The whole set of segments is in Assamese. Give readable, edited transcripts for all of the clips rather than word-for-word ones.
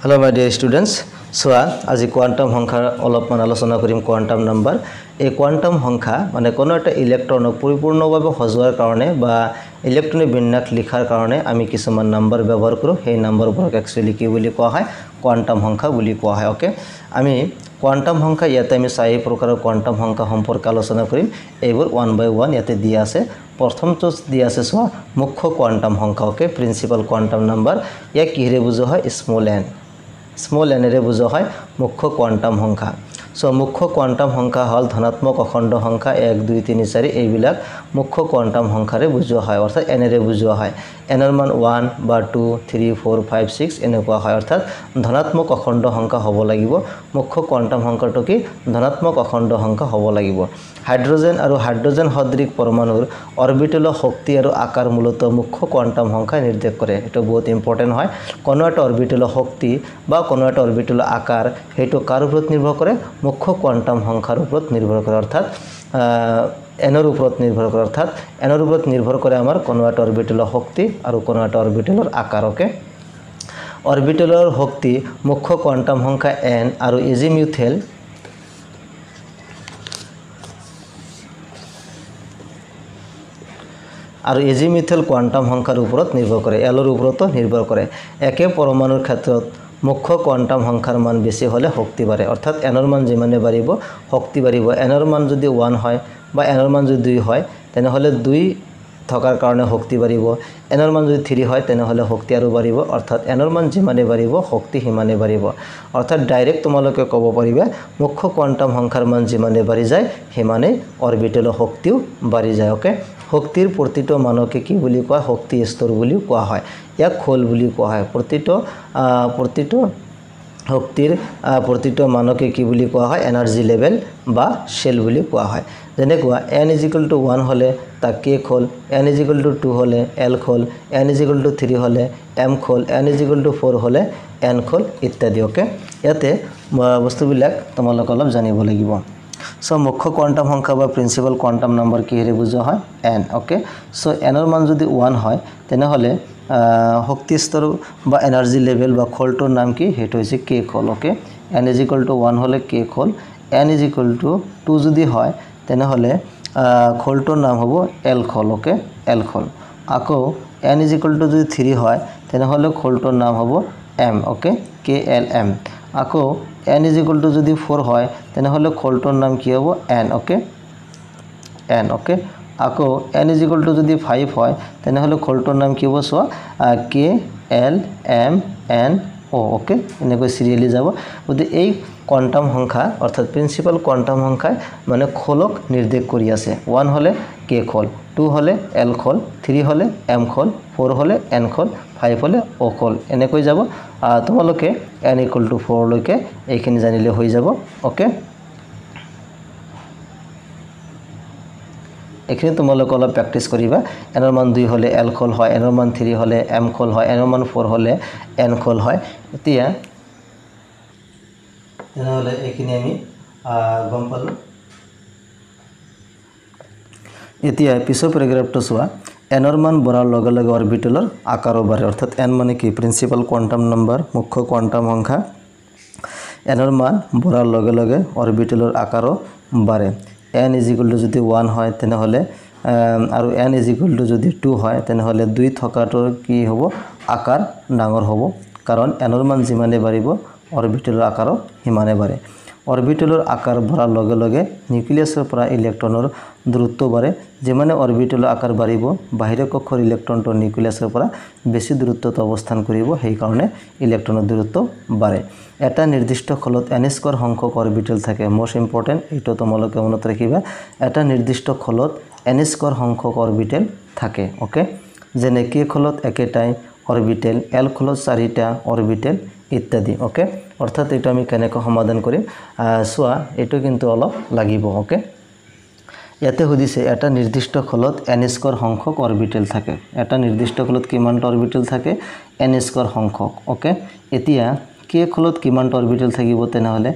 Hello my dear students. So আজি কোয়ান্টাম সংখ্যাৰ অলপমান আলোচনা কৰিম কোয়ান্টাম নাম্বাৰ এই কোয়ান্টাম সংখ্যা মানে কোনো এটা ইলেক্ট্ৰনক পৰিপূৰ্ণভাৱে সজোৱাৰ কাৰণে বা ইলেক্ট্ৰনিক বিন্যাস লিখাৰ কাৰণে আমি কিছুমান নাম্বাৰ ব্যৱহাৰ কৰো সেই নাম্বাৰবোৰক একচুয়ালি কি বুলি কোৱা হয় কোয়ান্টাম সংখ্যা বুলি কোৱা হয় ওকে আমি কোয়ান্টাম সংখ্যা ইয়াতে আমি চাৰি প্ৰকাৰৰ কোয়ান্টাম সংখ্যা সম্পৰ্কে আলোচনা কৰিম এইবোৰ 1 by 1 ইয়াতে দিয়া আছে প্ৰথমটো দিয়া আছে সোৱা মুখ্য কোয়ান্টাম সংখ্যা ওকে প্ৰিন্সিপাল কোয়ান্টাম নাম্বাৰ ইয়া কিৰে বুজো হয় স্মল n ৰে বুজো হয় মুখ্য কোয়ান্টাম সংখ্যা সো মুখ্য কোয়ান্টাম সংখ্যা হল ধনাত্মক অখণ্ড সংখ্যা 1 2 3 4 এইবিলাক মুখ্য কোয়ান্টাম সংখ্যাৰে বুজো হয় অৰ্থাৎ n ৰে বুজো হয় n ৰ মান 1 বা 2 3 4 5 6 এনেকুৱা হয় অৰ্থাৎ ধনাত্মক অখণ্ড সংখ্যা হ'ব লাগিব মুখ্য কোয়ান্টাম সংখ্যাটো কি ধনাত্মক অখণ্ড সংখ্যা হ'ব লাগিব হাইড্ৰোজেন আৰু হাইড্ৰোজেন সদৃশ পৰমাণুৰ অৰবিটেলৰ শক্তি আৰু আকাৰ মূলত মুখ্য কোয়ান্টাম সংখ্যা নিৰ্দেশ কৰে এটো বহুত ইম্পৰ্টেন্ট হয় কোনো এটা অৰবিটেলৰ শক্তি বা কোনো এটা অৰবিটেলৰ আকাৰ হেতু কাৰ ওপৰত নিৰ্ভৰ কৰে মুখ্য কোয়ান্টাম সংখ্যাৰ ওপৰত নিৰ্ভৰ কৰে অৰ্থাৎ এনৰ ওপৰত নিৰ্ভৰ কৰে অৰ্থাৎ এনৰ ওপৰত নিৰ্ভৰ কৰে আমাৰ কোনো এটা অৰবিটেলৰ শক্তি আৰু কোনো এটা অৰবিটেলৰ আকাৰ ওকে অৰবিটেলৰ শক্তি মুখ্য কোয়ান্টাম সংখ্যা n আৰু এজিমিউথেল আৰু এজিমিউথেল কোয়ান্টাম সংখ্যাৰ ওপৰত নিৰ্ভৰ কৰে এলৰ ওপৰতো নিৰ্ভৰ কৰে একে পৰমাণুৰ ক্ষেত্ৰত মুখ্য কোয়ান্টাম সংখ্যাৰ মান বেছি হলে শক্তি বাঢ়ে অৰ্থাৎ এনৰ মান যিমানে বাঢ়িব শক্তি বাঢ়িব এনৰ মান যদি 1 হয় বা এনৰ মান যদি 2 হয় তেনেহলে 2 থকাৰ কাৰণে শক্তি বাঢ়িব এনৰ মান যদি 3 হয় তেনেহলে শক্তি আৰু বাঢ়িব অৰ্থাৎ এনৰ মান যিমানে বাঢ়িব শক্তি হিমানে বাঢ়িব অৰ্থাৎ ডাইৰেক্ট তোমালোকে ক'ব পাৰিবা মুখ্য কোয়ান্টাম সংখ্যাৰ মান যিমানে বাঢ়ি যায় হিমানে অৰবিটেলৰ শক্তিও বাঢ়ি যায় ওকে শক্তিৰ প্ৰতিটো মানকে কি বুলি কোৱা শক্তি স্তৰ বুলি কোৱা হয় ইয়াক খোল বুলি কোৱা হয় প্ৰতিটো শক্তিৰ প্ৰতিটো মানকে কি বুলি কোৱা হয় এনাৰ্জি লেভেল বা শেল বুলি কোৱা হয় যেনেকুৱা n = 1 হলে তাক k খোল n = 2 হলে l খোল n = 3 হলে m খোল n = 4 হলে n খোল ইত্যাদি ওকে ইয়াতে বস্তুবিলাক তোমালোক অলপ জানিব লাগিব সো মুখ্য কোয়ান্টাম সংখ্যা বা প্ৰিন্সিপাল কোয়ান্টাম নাম্বাৰ কিহেৰে বুজোৱা হয় n ওকে সো n ৰ মান যদি 1 হয় তেনেহলে শক্তি স্তৰ বা এনাৰ্জি লেভেল বা খোলটোৰ নাম কি হেতু হৈছে k খোল ওকে n = 1 হলে k খোল n = 2 যদি হয় তেনেহলে খোলটোৰ নাম হ'ব l খোল ওকে l খোল আকৌ n = যদি 3 হয় তেনেহলে খোলটোৰ নাম হ'ব m ওকে klm আকৌ n = যদি 4 হয় তেনেহলে খোলটোৰ নাম কি হ'ব n ওকে আকৌ n = যদি 5 হয় তেনেহলে খোলটোৰ নাম কি হ'ব so k l m n o okay এনেকৈ সিৰিয়ালি যাব গতি এই কোয়ান্টাম সংখ্যা অৰ্থাৎ প্ৰিন্সিপাল কোয়ান্টাম সংখ্যা মানে খোলক নিৰ্দেশ কৰি আছে 1 হলে k খোল 2 হলে l খোল 3 হলে m খোল 4 হলে n খোল 5 হলে o খোল এনেকৈ যাব তোমালোকে n = 4 লৈকে এইখিনি জানিলে হৈ যাব ওকে এখানে তোমালোক অলপ প্ৰ্যাকটিছ কৰিবা n ৰ মান 2 হলে l খোল হয় n ৰ মান 3 হলে m খোল হয় n ৰ মান 4 হলে n খোল হয় এতিয়া তেনেহলে এইখিনি আমি গম পালো এতিয়া পিছৰ প্যাৰাগ্ৰাফটো চোৱা n ৰ মান বঢ়াৰ লগে লগে অৰবিটেলৰ আকাৰো বাঢ়ে অৰ্থাৎ n মানে কি প্ৰিন্সিপাল কোয়ান্টাম নাম্বাৰ মুখ্য কোয়ান্টাম সংখ্যা n ৰ মান বঢ়াৰ লগে লগে অৰবিটেলৰ আকাৰো বাঢ়ে n = যদি 1 হয় তেনেহলে আৰু n = যদি 2 হয় তেনেহলে 2 থকাটোৰ কি হ'ব আকাৰ ডাঙৰ হ'ব কাৰণ n ৰ মান যিমানে বাঢ়িব অৰবিটেলৰ আকাৰো হিমানে বাঢ়ে অৰবিটেলৰ আকাৰ বঢ়াৰ লগে লগে নিউক্লিয়াছৰ পৰা ইলেক্ট্ৰনৰ দূৰত্ব বাঢ়ে যিমানে অৰবিটেলৰ আকাৰ বাঢ়িব বাহিৰৰ কক্ষৰ ইলেক্ট্ৰনটো নিউক্লিয়াছৰ পৰা বেছি দূৰত্বত অৱস্থান কৰিব সেই কাৰণে ইলেক্ট্ৰনৰ দূৰত্ব বাঢ়ে এটা নিৰ্দিষ্ট খলত n² সংখ্যক অৰবিটেল থাকে মোস্ট ইম্পৰ্টেন্ট এটো তোমালোকে মনত ৰাখিবা এটা নিৰ্দিষ্ট খলত n² সংখ্যক অৰবিটেল থাকে ওকে যেনে k খলত একেটাই অৰবিটেল l খলত 4টা অৰবিটেল ইত্যাদি ওকে অৰ্থাৎ এটা আমি কেনেকৈ সমাধান কৰিম সোৱা এটো কিন্তু অলপ লাগিব ওকে ইয়াতে সুধিছে এটা নিৰ্দিষ্ট খলত n² সংখ্যক অৰবিটেল থাকে এটা নিৰ্দিষ্ট খলত কিমানটা অৰবিটেল থাকে n² সংখ্যক ওকে এতিয়া k খলত কিমানটা অৰবিটেল থাকিব তেনেহলে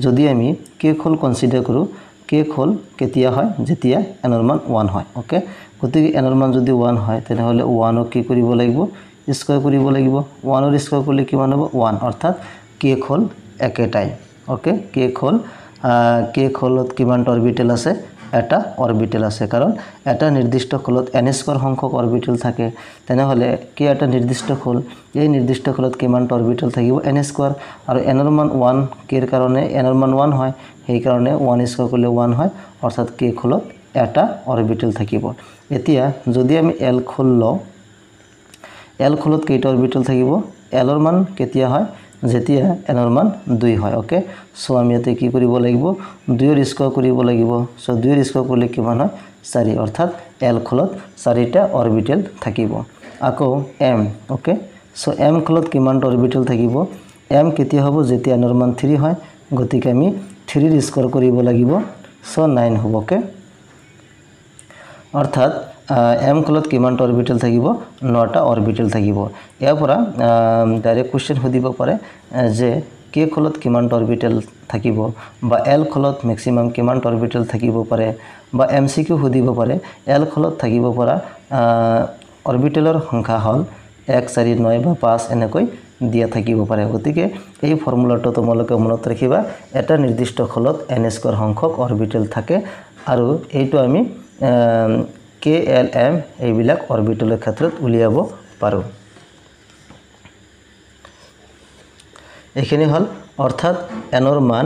যদি আমি k খল কনসিডাৰ কৰো k খল কেতিয়া হয় যেতিয়া n ৰ মান 1 হয় ওকে গতিকে n ৰ মান যদি 1 হয় তেনেহলে 1 ক কি কৰিব লাগিব স্কয়াৰ কৰিব লাগিব 1 ৰ স্কয়াৰ কৰিলে কিমান হ'ব 1 অৰ্থাৎ k হ'ল একেটাই ওকে k খলত কিমান অৰবিটেল আছে এটা অৰবিটেল আছে কাৰণ এটা নিৰ্দিষ্ট খলত n স্কয়াৰ সংখ্যক অৰবিটেল থাকে তেনেহলে কি এটা নিৰ্দিষ্ট খল এই নিৰ্দিষ্ট খলত কিমান অৰবিটেল থাকিব n স্কয়াৰ আৰু n ৰ মান 1 k ৰ কাৰণে n ৰ মান 1 হয় সেই কাৰণে 1 স্কয়াৰ কৰিলে 1 হয় অৰ্থাৎ k খলত এটা অৰবিটেল থাকিব এতিয়া যদি আমি l খল লও l খলত কেইটা অৰবিটেল থাকিব l ৰ মান কেতিয়া হয় যেতিয়া n ৰ মান 2 হয় ওকে সো আমি এতে কি কৰিব লাগিব 2 ৰ স্কয়াৰ কৰিব লাগিব সো 2 ৰ স্কয়াৰ কৰিলে কিমান হয় 4 অৰ্থাৎ l খলত 4টা অৰবিটেল থাকিব আকৌ m ওকে সো m খলত কিমান অৰবিটেল থাকিব m কেতিয়া হ'ব যেতিয়া n ৰ মান 3 হয় গতিকে আমি 3 ৰ স্কয়াৰ কৰিব লাগিব সো 9 হ'ব ওকে অৰ্থাৎ m খলত কিমান অৰবিটেল থাকিব 9টা অৰবিটেল থাকিব ইয়াৰ পৰা ডাইৰেক্ট কোশ্চেন সুধিব পাৰে যে k খলত কিমান অৰবিটেল থাকিব বা l খলত ম্যাক্সিমাম কিমান অৰবিটেল থাকিব পাৰে বা mcq সুধিব পাৰে l খলত থাকিব পৰা অৰবিটেলৰ সংখ্যা হল 1 4 9 বা 5 এনেকৈ দিয়া থাকিব পাৰে গতিকে এই ফৰ্মুলাটো তোমালোকে মনত ৰাখিবা এটা নিৰ্দিষ্ট খলত n স্কয়াৰ সংখ্যক অৰবিটেল থাকে আৰু এইটো আমি k l m এইবিলাক অৰবিটেলৰ ক্ষেত্ৰত উলিয়াব পাৰো এখানে হল অৰ্থাৎ n ৰ মান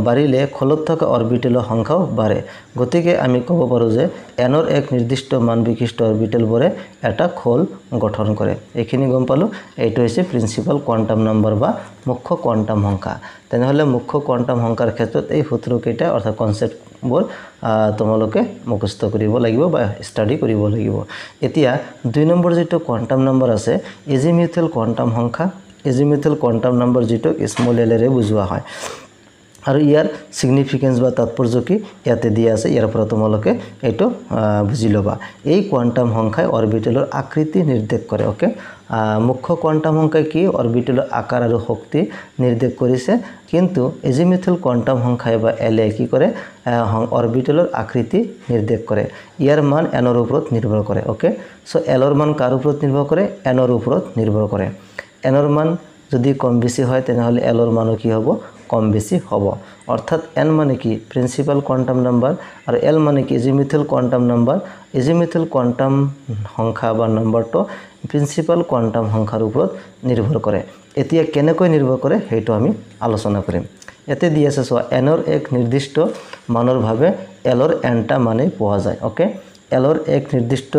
বাড়িলে খলত থকা অৰবিটেলৰ সংখ্যাও বাড়ে গতিকে আমি ক'ব পাৰো যে n ৰ এক নিৰ্দিষ্ট মান বিশিষ্ট অৰবিটেলবোৰে এটা খোল গঠন কৰে এখিনি গম পালো এইটো হৈছে প্ৰিন্সিপাল কোয়ান্টাম নাম্বাৰ বা মুখ্য কোয়ান্টাম সংখ্যা তেনেহলে মুখ্য কোয়ান্টাম সংখ্যাৰ ক্ষেত্ৰত এই সূত্ৰ কেইটা অৰ্থাৎ কনসেপ্টবোৰ তোমালোকে মুখস্থ কৰিব লাগিব বা ষ্টাডি কৰিব লাগিব এতিয়া 2 নম্বৰ যেটো কোয়ান্টাম নাম্বাৰ আছে এজিমিউথুৱেল কোয়ান্টাম সংখ্যা এজিমিউথুৱেল কোয়ান্টাম নাম্বাৰ যেটো স্মল l ৰে বুজোৱা হয় আৰু ইয়াৰ সিগনিফিকেন্স বা তাৎপৰ্য কি ইয়াতে দিয়া আছে ইয়াৰ পৰা তোমালোকে এটো বুজি লবা এই কোয়ান্টাম সংখ্যাই অৰবিটেলৰ আকৃতি নিৰ্দেশ কৰে ওকে মুখ্য কোয়ান্টাম সংখ্যা কি অৰবিটেলৰ আকাৰ আৰু শক্তি নিৰ্দেশ কৰিছে কিন্তু এজিমিউথুৱেল কোয়ান্টাম সংখ্যাই বা l কি কৰে অৰবিটেলৰ আকৃতি নিৰ্দেশ কৰে ইয়াৰ মান n ৰ ওপৰত নিৰ্ভৰ কৰে ওকে সো l ৰ মান কাৰ ওপৰত নিৰ্ভৰ কৰে n ৰ ওপৰত নিৰ্ভৰ কৰে n ৰ মান যদি কম বেছি হয় তেনেহলে l ৰ মানো কি হ'ব কম বেছি হ'ব অৰ্থাৎ n মানে কি প্ৰিন্সিপাল কোয়ান্টাম নাম্বাৰ আৰু l মানে কি এজিমিউথুৱেল কোয়ান্টাম নাম্বাৰ এজিমিউথুৱেল কোয়ান্টাম সংখ্যা বা নাম্বাৰটো প্ৰিন্সিপাল কোয়ান্টাম সংখ্যাৰ ওপৰত নিৰ্ভৰ কৰে এতিয়া কেনেকৈ নিৰ্ভৰ কৰে হেতু আমি আলোচনা কৰিম এতে দি আছে সো n ৰ এক নিৰ্দিষ্ট মানৰ ভাবে l ৰ nটা মানে পোৱা যায় ওকে l ৰ এক নিৰ্দিষ্ট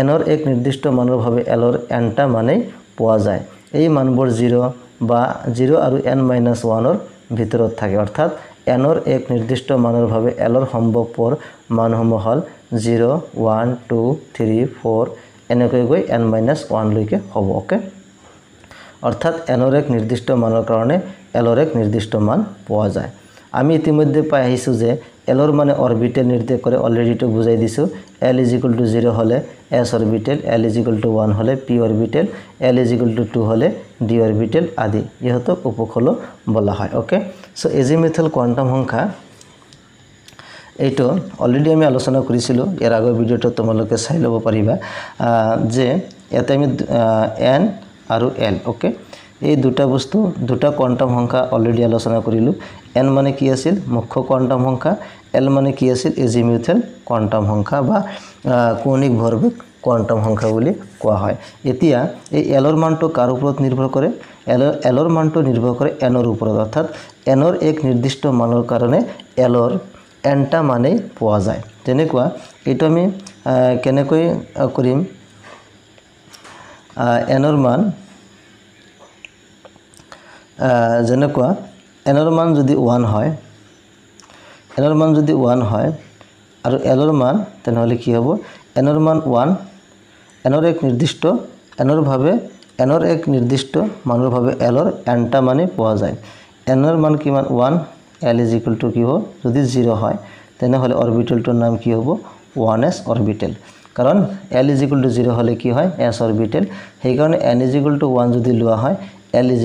n ৰ এক নিৰ্দিষ্ট মানৰ ভাবে l ৰ nটা মানে পোৱা যায় এই মানবোৰ 0 বা 0 আৰু n - 1 ৰ ভিতৰত থাকে অৰ্থাৎ n ৰ এক নিৰ্দিষ্ট মানৰ ভাবে l ৰ সম্ভৱপৰ মানসমূহ হল 0 1 2 3 4 এনেকৈ গৈ n - 1 লৈকে হ'ব ওকে অৰ্থাৎ n ৰ এক নিৰ্দিষ্ট মানৰ কাৰণে l ৰ এক নিৰ্দিষ্ট মান পোৱা যায় আমি ইতিমধ্যে পাই আহিছো যে l ৰ মানে অৰবিটেল নিৰ্দেশ কৰে অলৰেডি তো বুজাই দিছো l = 0 হলে s অৰবিটেল l = 1 হলে p অৰবিটেল l = 2 হলে d অৰবিটেল আদি ইহতক উপখল বলা হয় ওকে সো এজিমিউথুৱেল কোয়ান্টাম সংখ্যা এইটো অলৰেডি আমি আলোচনা কৰিছিলো ইয়াৰ আগৰ ভিডিওটো তোমালোকে চাই লব পাৰিবা যে ইয়াতে আমি n আৰু l ওকে এই দুটা বস্তু দুটা কোয়ান্টাম সংখ্যা অলৰেডি আলোচনা কৰিলো n মানে কি আছিল মুখ্য কোয়ান্টাম সংখ্যা l মানে কি আছিল এজিমিউথুৱেল কোয়ান্টাম সংখ্যা বা কৌণিক ভৰবেগ কোয়ান্টাম সংখ্যা বুলি কোৱা হয় এতিয়া এই l ৰ মানটো কাৰ ওপৰত নিৰ্ভৰ কৰে l ৰ মানটো নিৰ্ভৰ কৰে n ৰ ওপৰত অৰ্থাৎ n ৰ এক নিৰ্দিষ্ট মানৰ কাৰণে l ৰ nটা মানে পোৱা যায় তেনেকুৱা এটো আমি কেনেকৈ কৰিম n ৰ মান যেনেকুৱা n ৰ মান যদি 1 হয় n ৰ মান যদি 1 হয় আৰু l ৰ মান তেনেহলে কি হ'ব n ৰ মান 1 n ৰ এক নিৰ্দিষ্ট n ৰ ভাবে n ৰ এক নিৰ্দিষ্ট মানৰ ভাবে l ৰ nটা মানে পোৱা যায় n ৰ মান কিমান 1 l = কি হ'ব যদি 0 হয় তেনেহলে অৰবিটেলটোৰ নাম কি হ'ব 1s অৰবিটেল কাৰণ l = 0 হলে কি হয় s অৰবিটেল সেই কাৰণে n = 1 যদি লোৱা হয় l =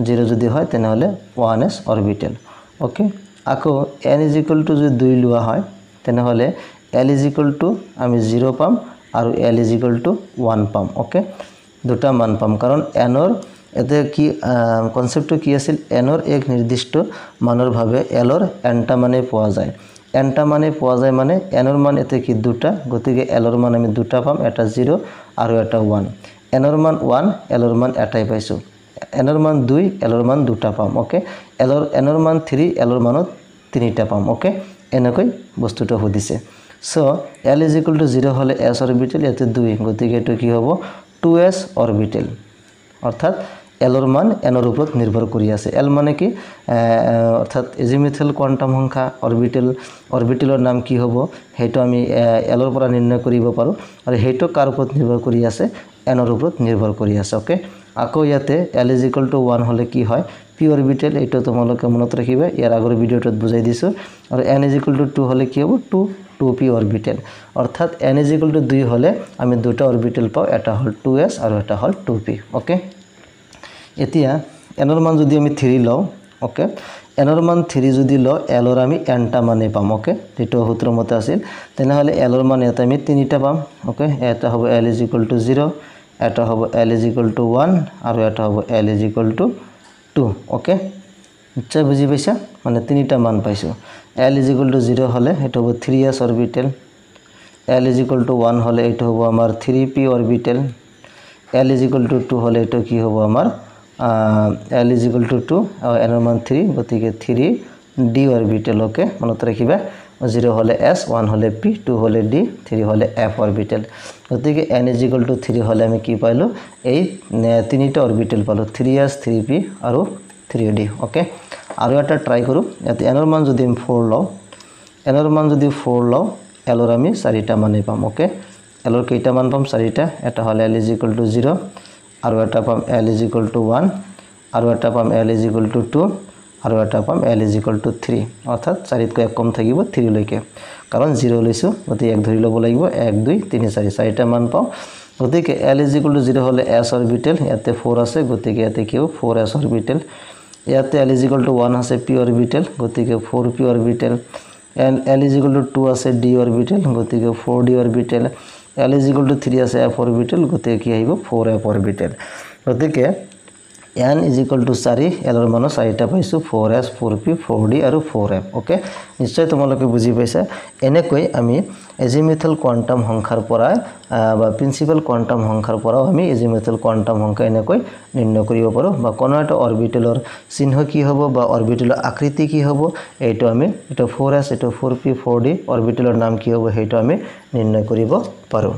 0 যদি হয় তেনেহলে 1s অৰবিটেল ওকে আকৌ n = যদি 2 লোৱা হয় তেনেহলে l = আমি 0 পাম আৰু l = 1 পাম ওকে দুটা মান পাম কাৰণ এনৰ এতে কি কনসেপ্টটো কি আছিল এনৰ এক নিৰ্দিষ্ট মানৰ ভাবে এলৰ এনটা মানে পোৱা যায় এনটা মানে পোৱা যায় মানে এনৰ মান এতে কি দুটা গতিকে এলৰ মান আমি দুটা পাম এটা 0 আৰু এটা 1 এনৰ মান 1 এলৰ মান এটাই পাইছো এনৰ মান 2 এলৰ মান দুটা পাম ওকে এনৰ মান 3 এলৰ মানত তিনিটা পাম ওকে এনেকৈ বস্তুটো হদিছে সো l = 0 হলে s অরবিটেল এতে 2 গতিকে এটো কি হ'ব 2s অরবিটেল অর্থাৎ l এর মান n এর উপর নির্ভর করি আছে l মানে কি অর্থাৎ এজিমুথাল কোয়ান্টাম সংখ্যা অৰবিটেলৰ নাম কি হ'ব হেটো আমি l এৰ পৰা নিৰ্ণয় কৰিব পাৰো আৰু হেটো কাৰ উপৰ নিৰ্ভৰ কৰি আছে n এৰ উপৰ নিৰ্ভৰ কৰি আছে ওকে আকৌ ইয়াতে l = 1 হলে কি হয় p অরবিটেল এটো তোমালোকে মনত ৰাখিবা ইয়াৰ আগৰ ভিডিওটোত বুজাই দিছো আৰু n = 2 হলে কি হ'ব 2p অরবিটেল অর্থাৎ n = 2 হলে আমি দুটা অরবিটেল পাও এটা হল 2s আৰু এটা হল 2p ওকে এতিয়া n এর মান যদি আমি 3 লও ওকে n এর মান 3 যদি লও l এর আমি nটা মানে পাম ওকে যেটো সূত্র মতে আছিল তেনে হলে l এর মান এটা আমি তিনিটা পাম ওকে এটা হবে l = 0 এটা হবে l = 1 আৰু এটা হবে l = 2 ওকে নিশ্চয় বুজি পাইছা মানে তিনিটা মান পাইছো l = 0 হলে এটা হবে 3s অরবিটেল l = 1 হলে এটা হবে আমার 3p অরবিটেল l = 2 হলে এটা কি হবে আমার l = 2 আর n এর মান 3 গতিকে 3d অরবিটেল ওকে মনত রাখিবা 0 হলে s 1 হলে p 2 হলে d 3 হলে f অরবিটেল গতিকে n = 3 হলে আমি কি পাইলো এই তিনিটা অরবিটেল পালো 3s 3p আৰু 3d ওকে আৰু এটা ট্ৰাই কৰো এতে n এর মান যদি আমি 4 লও n এর মান যদি 4 লও l এর আমি 4টা মানে পাম ওকে l এর কেইটা মান পাম 4টা এটা হলে l = 0 আৰু এটা পাম l = 1 আৰু এটা পাম l = 2 আৰু এটা পাম l = 3 অৰ্থাৎ 4 কৈ এক কম থাকিব 3 লৈকে কাৰণ 0 লৈছো গতি এক ধৰি লব লাগিব 1 2 3 4 4টা মান পাও গতিকে l = 0 হলে s অরবিটেল ইয়াতে 4 আছে গতিকে ইয়াতে কি 4s অরবিটেল ইয়াতে l = 1 আছে p অরবিটেল গতিকে 4p অরবিটেল l = 2 আছে d অরবিটেল গতিকে 4d অরবিটেল l = 3 আছে f অরবিটেল গতিকে কি আহিব 4f অরবিটেল গতিকে n = 4 l এর মান 4টা পাইছো 4s 4p 4d আৰু 4f ওকে নিশ্চয় তোমালোকে বুজি পাইছা এনেকৈ আমি এজিমুথাল কোয়ান্টাম সংখ্যাৰ পৰা বা প্ৰিন্সিপাল কোয়ান্টাম সংখ্যাৰ পৰা আমি এজিমুথাল কোয়ান্টাম সংখ্যা এনেকৈ নিৰ্ণয় কৰিব পাৰো বা কোন এটা অৰবিটেলৰ চিহ্ন কি হ'ব বা অৰবিটেলৰ আকৃতি কি হ'ব এইটো আমি এটা 4s এটা 4p 4d অৰবিটেলৰ নাম কি হ'ব হেটো আমি নিৰ্ণয় কৰিব পাৰো